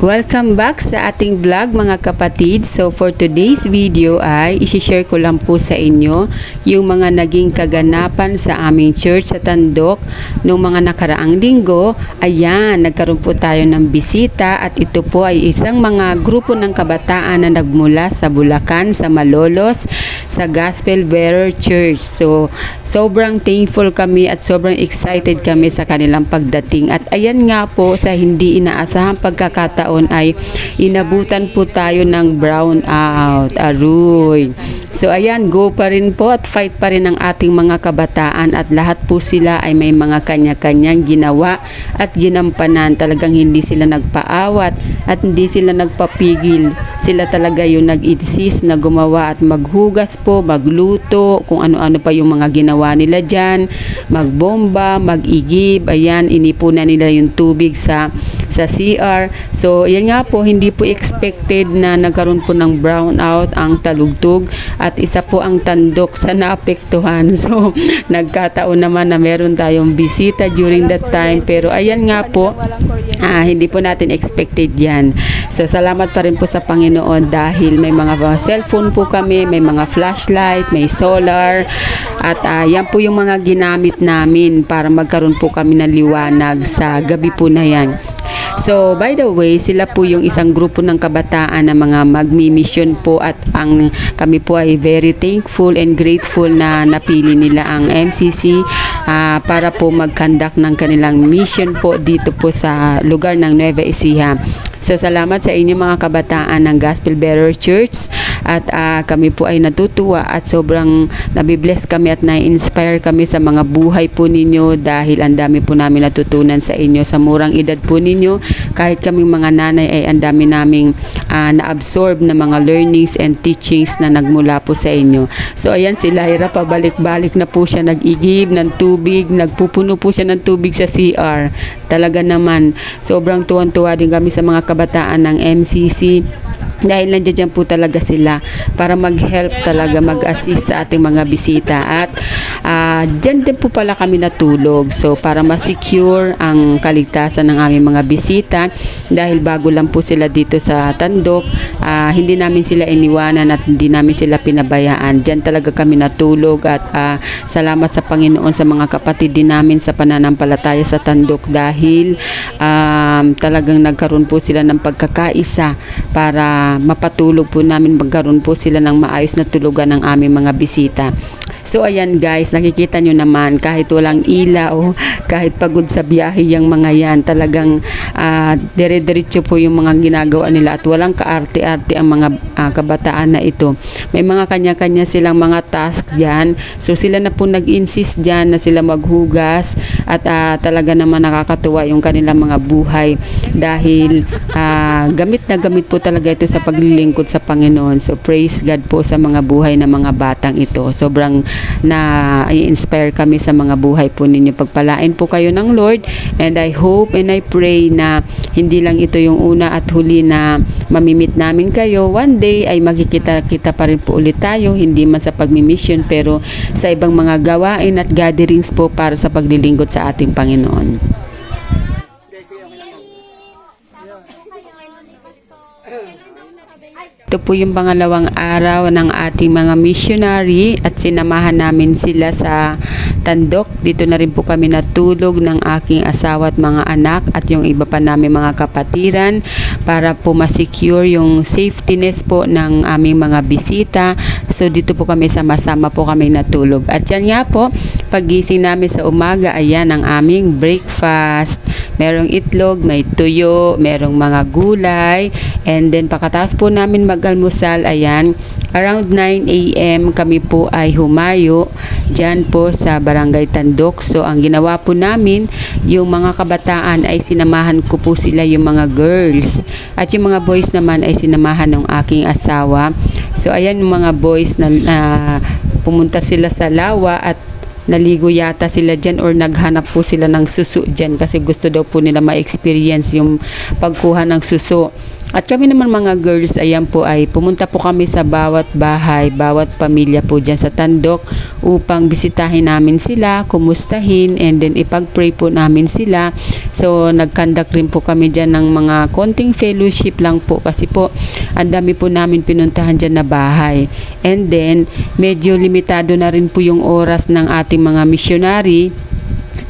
Welcome back sa ating vlog mga kapatid. So for today's video ay isi-share ko lang po sa inyo yung mga naging kaganapan sa aming church sa Tandok noong mga nakaraang linggo. Ayan, nagkaroon po tayo ng bisita at ito po ay isang mga grupo ng kabataan na nagmula sa Bulacan, sa Malolos, sa Gospel Bearer Church. So sobrang thankful kami at sobrang excited kami sa kanilang pagdating. At ayan nga po, sa hindi inaasahang pagkakataon ay inabutan po tayo ng brown out. Aruy. So ayan, go pa rin po at fight pa rin ang ating mga kabataan at lahat po sila ay may mga kanya-kanyang ginawa at ginampanan. Talagang hindi sila nagpaawat at hindi sila nagpapigil. Sila talaga yung nag-insist na gumawa at maghugas po, magluto, kung ano-ano pa yung mga ginawa nila dyan, magbomba, mag-igib. Ayan, inipunan nila yung tubig sa CR. So, yan nga po, hindi po expected na nagkaroon po ng brownout ang Talugtog at isa po ang Tandok sa naapektuhan. So, nagkataon naman na meron tayong bisita during that time. Pero ayan nga po, hindi po natin expected yan. So, salamat pa rin po sa Panginoon dahil may mga cellphone po kami, may mga flashlight, may solar at yan po yung mga ginamit namin para magkaroon po kami ng liwanag sa gabi po na yan. So, by the way, sila po yung isang grupo ng kabataan na mga magmi-mission po at kami po ay very thankful and grateful na napili nila ang MCC para po mag-conduct ng kanilang mission po dito po sa lugar ng Nueva Ecija. So, salamat sa inyo mga kabataan ng Gospel Bearer Church at kami po ay natutuwa at sobrang nabibless kami at na-inspire kami sa mga buhay po ninyo dahil ang dami po namin natutunan sa inyo sa murang edad po ninyo. Kahit kaming mga nanay ay ang dami naming na-absorb na mga learnings and teachings na nagmula po sa inyo. So, ayan si Lyra, pabalik-balik na po siya nag-igib ng tubig, nagpupuno po siya ng tubig sa CR. Talaga naman, sobrang tuwan-tuwa din kami sa mga kabataan ng MCC dahil nandiyan po talaga sila para mag-help talaga, mag-assist sa ating mga bisita at dyan din po pala kami natulog. So para ma-secure ang kaligtasan ng aming mga bisita dahil bago lang po sila dito sa Tandok, hindi namin sila iniwanan at hindi namin sila pinabayaan. Dyan talaga kami natulog at salamat sa Panginoon sa mga kapatid din namin sa pananampalataya sa Tandok dahil talagang nagkaroon po sila ng pagkakaisa para mapatulog po namin, magkaroon po sila ng maayos na tulugan ng aming mga bisita. So ayan guys, nakikita nyo naman kahit walang ilaw, kahit pagod sa biyahe yung mga yan, talagang dire-diretso po yung mga ginagawa nila at walang kaarte-arte ang mga kabataan na ito. May mga kanya-kanya silang mga task dyan. So sila na po nag-insist dyan na sila maghugas at talaga naman nakakatuwa yung kanilang mga buhay dahil gamit na gamit po talaga ito sa paglilingkod sa Panginoon. So praise God po sa mga buhay ng mga batang ito. Sobrang na-inspire kami sa mga buhay po ninyo. Pagpalain po kayo ng Lord and I hope and I pray na hindi lang ito yung una at huli na mamimit namin kayo. One day ay magkikita-kita pa rin po ulit tayo, hindi man sa pagmimission pero sa ibang mga gawain at gatherings po para sa paglilingkod sa ating Panginoon. Ito po yung pangalawang araw ng ating mga missionary at sinamahan namin sila sa Tandok. Dito na rin po kami natulog ng aking asawa at mga anak at yung iba pa namin mga kapatiran para po ma-secure yung safetyness po ng aming mga bisita. So dito po kami sama-sama po kami natulog. At yan nga po, pagising namin sa umaga, ayan ang aming breakfast. Merong itlog, may tuyo, merong mga gulay, and then pagkatapos po namin mag-almusal, ayan, around 9 AM kami po ay humayo dyan po sa Barangay Tandok. So ang ginawa po namin, yung mga kabataan ay sinamahan ko po sila yung mga girls at yung mga boys naman ay sinamahan ng aking asawa. So ayan yung mga boys na pumunta sila sa lawa at naligo yata sila dyan or naghanap po sila ng suso dyan kasi gusto daw po nila ma-experience yung pagkuha ng suso. At kami naman mga girls, ayan po ay pumunta po kami sa bawat bahay, bawat pamilya po dyan sa Tandok upang bisitahin namin sila, kumustahin, and then ipag-pray po namin sila. So nag-conduct rin po kami dyan ng mga konting fellowship lang po kasi po ang dami po namin pinuntahan dyan na bahay. And then medyo limitado na rin po yung oras ng ating mga missionary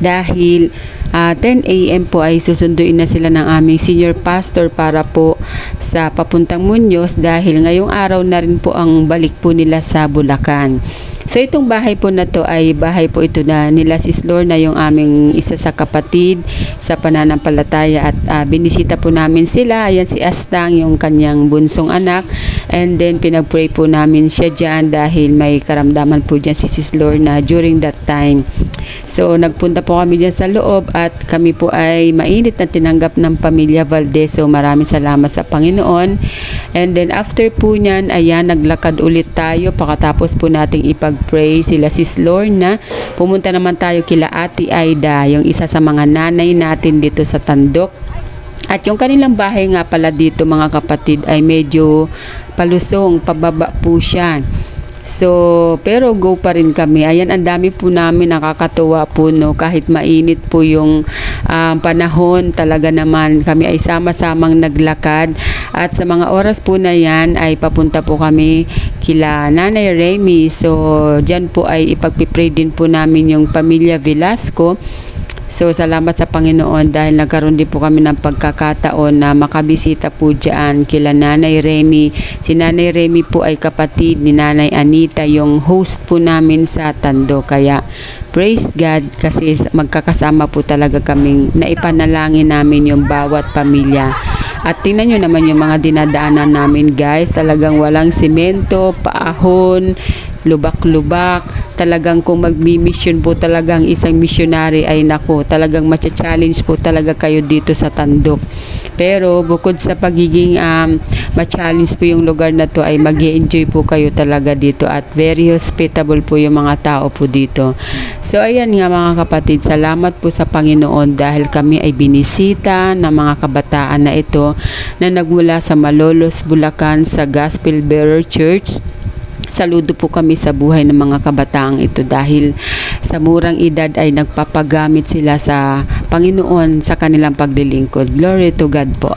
dahil 10 a.m. po ay susunduin na sila ng aming senior pastor para po sa papuntang Muñoz dahil ngayong araw na rin po ang balik po nila sa Bulacan. So itong bahay po na to ay bahay po ito na nila Sis Lorna, yung aming isa sa kapatid sa pananampalataya, at binisita po namin sila. Ayan si Astang, yung kanyang bunsong anak, and then pinag-pray po namin siya dyan dahil may karamdaman po dyan si Sis Lorna during that time. So nagpunta po kami dyan sa loob at kami po ay mainit na tinanggap ng pamilya Valdez. So maraming salamat sa Panginoon. And then after po nyan, ayan, naglakad ulit tayo pagkatapos po nating ipag-pray sila Sis Lorna. Pumunta naman tayo kila Ate Aida, yung isa sa mga nanay natin dito sa Tandok. At yung kanilang bahay nga pala dito mga kapatid ay medyo palusong, pababa po siya. So, pero go pa rin kami. Ayan, ang dami po namin, nakakatuwa po, no, kahit mainit po yung panahon, talaga naman kami ay sama-samang naglakad. At sa mga oras po na yan ay papunta po kami kila Nanay Remy. So, dyan po ay ipagpipray din po namin yung pamilya Velasco. So, salamat sa Panginoon dahil nagkaroon din po kami ng pagkakataon na makabisita po dyan kila Nanay Remy. Si Nanay Remy po ay kapatid ni Nanay Anita, yung host po namin sa Tando. Kaya, praise God kasi magkakasama po talaga kaming naipanalangin namin yung bawat pamilya. At tingnan nyo naman yung mga dinadaanan namin guys. Talagang walang simento, paahon, lubak-lubak. Talagang kung magmi-mission po talagang isang missionary ay nako, talagang matcha-challenge po talaga kayo dito sa Tandok. Pero bukod sa pagiging ma-challenge po yung lugar na to ay mag-enjoy po kayo talaga dito at very hospitable po yung mga tao po dito. So ayan nga mga kapatid, salamat po sa Panginoon dahil kami ay binisita ng mga kabataan na ito na nagmula sa Malolos, Bulacan sa Gospel Bearer Church. Saludo po kami sa buhay ng mga kabataang ito dahil sa murang edad ay nagpapagamit sila sa Panginoon sa kanilang paglilingkod. Glory to God po.